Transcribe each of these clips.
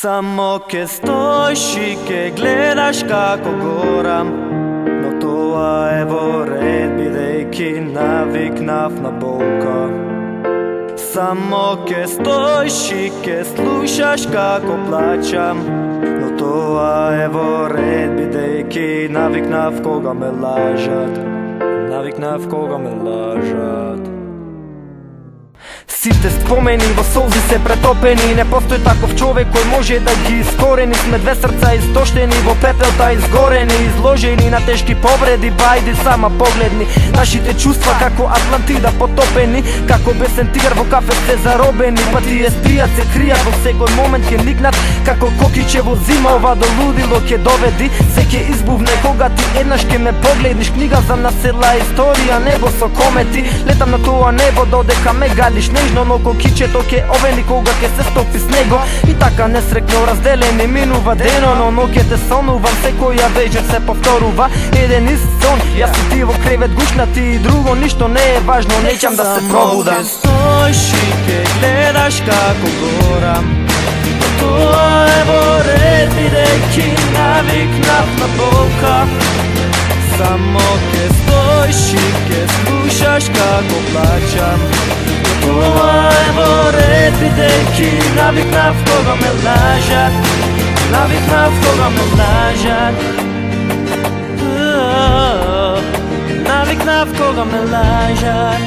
Само ке стоиш и ке гледаш како горам, но тоа е во ред, бидејќи навикнав на болка. Само ке стоиш и ке слушаш како плачам, но тоа е во ред, бидејќи навикнав кога ме лажат. Навикнав кога ме лажат. Сите спомени во солзи се претопени, не постои таков човек кој може да ги искорени. Сме две срца истоштени, во пепелта изгорени, изложени на тешки повреди, бајди сама погледни. Нашите чувства како Атлантида потопени, како бесен тигар во кафе се заробени. Па тие спијат, се кријат, во секој момент ќе никнат, како кокиче во зима. Ова до лудило ќе доведи, се ќе избувне кога ти еднаш ќе ме погледниш. Книга за насела историја, небо со комети. Летам на тоа небо додека ме галиш нежно, но кокичето ке овени кога ке се стопи с него. И така несрекно разделени минува дено, но ке те сонувам, секоја вечер се повторува еден ист сон. Јас и ти во кревет гушнати и друго ништо не е важно, неќам да се пробудам. Само ке стоиш и ке гледаш како горам, тоа е во ред, бидејќи навикнав на болка. Само ке стоиш и ке слушаш како плачам, тоа е во ред, бидејќи навикнав кога ме лажат. Навикнав кога ме лажат. Навикнав кога ме лажат.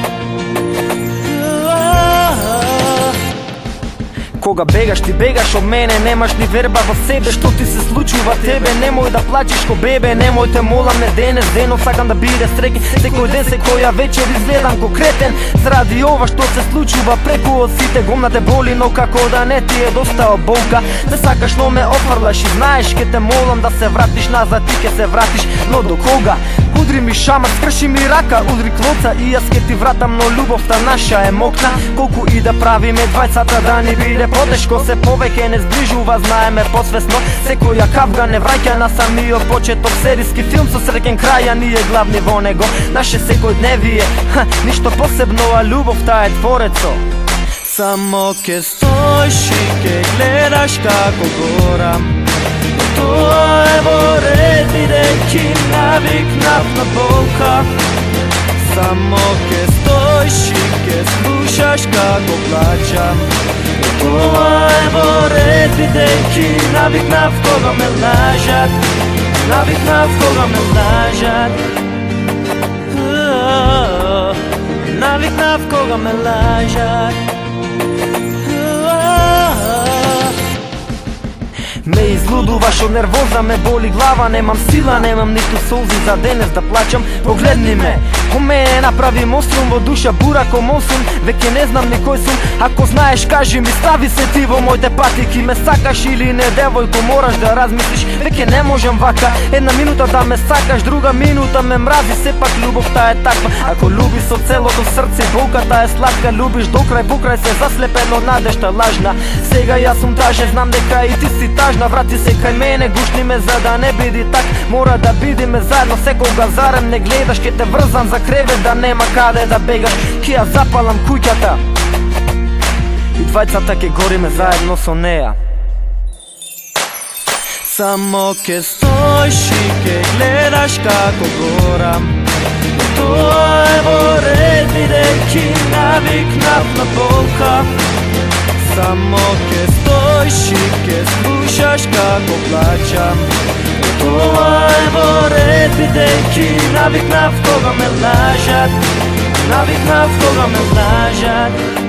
Кога бегаш, ти бегаш од мене, немаш ни верба во себе. Што ти се случува тебе, немој да плачеш ко бебе. Немој те молам, не денес денов сакам да биде среќен. Секој ден, секоја вечер изгледам ко кретен, заради ова што се случува преку од сите. Гомна те боли, но како да не ти е доста болка. Не сакаш, но ме офрлаш и знаеш, ке те молам да се вратиш назад, ти ке се вратиш, но до кога? Удри ми шамар, скрши ми рака, удри клоца и јас ке ти вратам, но љубовта наша е мокна. Колку и да правиме двајцата да ни биде потешко, се повеќе не сближува, знаеме посвесно. Секоја кавга не враќа на самиот почеток. Сериски филм со среќен крај, а ние главни во него. Наше секојдневие, ништо посебно, а љубовта е творецо. Само ке стоиш и ке гледаш како горам, тоа е во ред, бидејќи навикнав на болка. Само ке стоиш и ке слушаш како плачам, тоа е во ред, бидејќи навикнав кога ме лажат. Навикнав кога ме лажат. Навикнав кога ме лажат. Ме излудуваш од нервоза, ме боли глава, немам сила, немам ниту солзи за денес да плачам. Погледни ме, о мене направи монструм, во душа бура ко монсун, веќе не знам ни кој сум. Ако знаеш, кажи ми, стави се ти во моите патики. Ме сакаш или не, девојко, мораш да размислиш, веќе не можам вака. Една минута да ме сакаш, друга минута ме мрази, сепак љубовта е таква. Ако љубиш со целото срце, болката е сладка, љубиш до крај, покрај се заслепен од надежта лажна. Сега јас сум тажен, знам дека и ти си тажна. Врати се кај мене, гушни ме за да не биди так. Мора да бидиме заедно, секога зарем не гледаш, ке те врзам за кревет да нема каде да бегаш. Ке ја запалам куќата и двајцата ке гориме заедно со неа. Само ке стоиш и ке гледаш како горам, тоа е во ред, бидејќи навикнав на болка. Само ке стоиш и ке слушаш како плачам, тоа е во ред, бидејќи навикнав кога ме лажат. Навикнав кога ме лажат.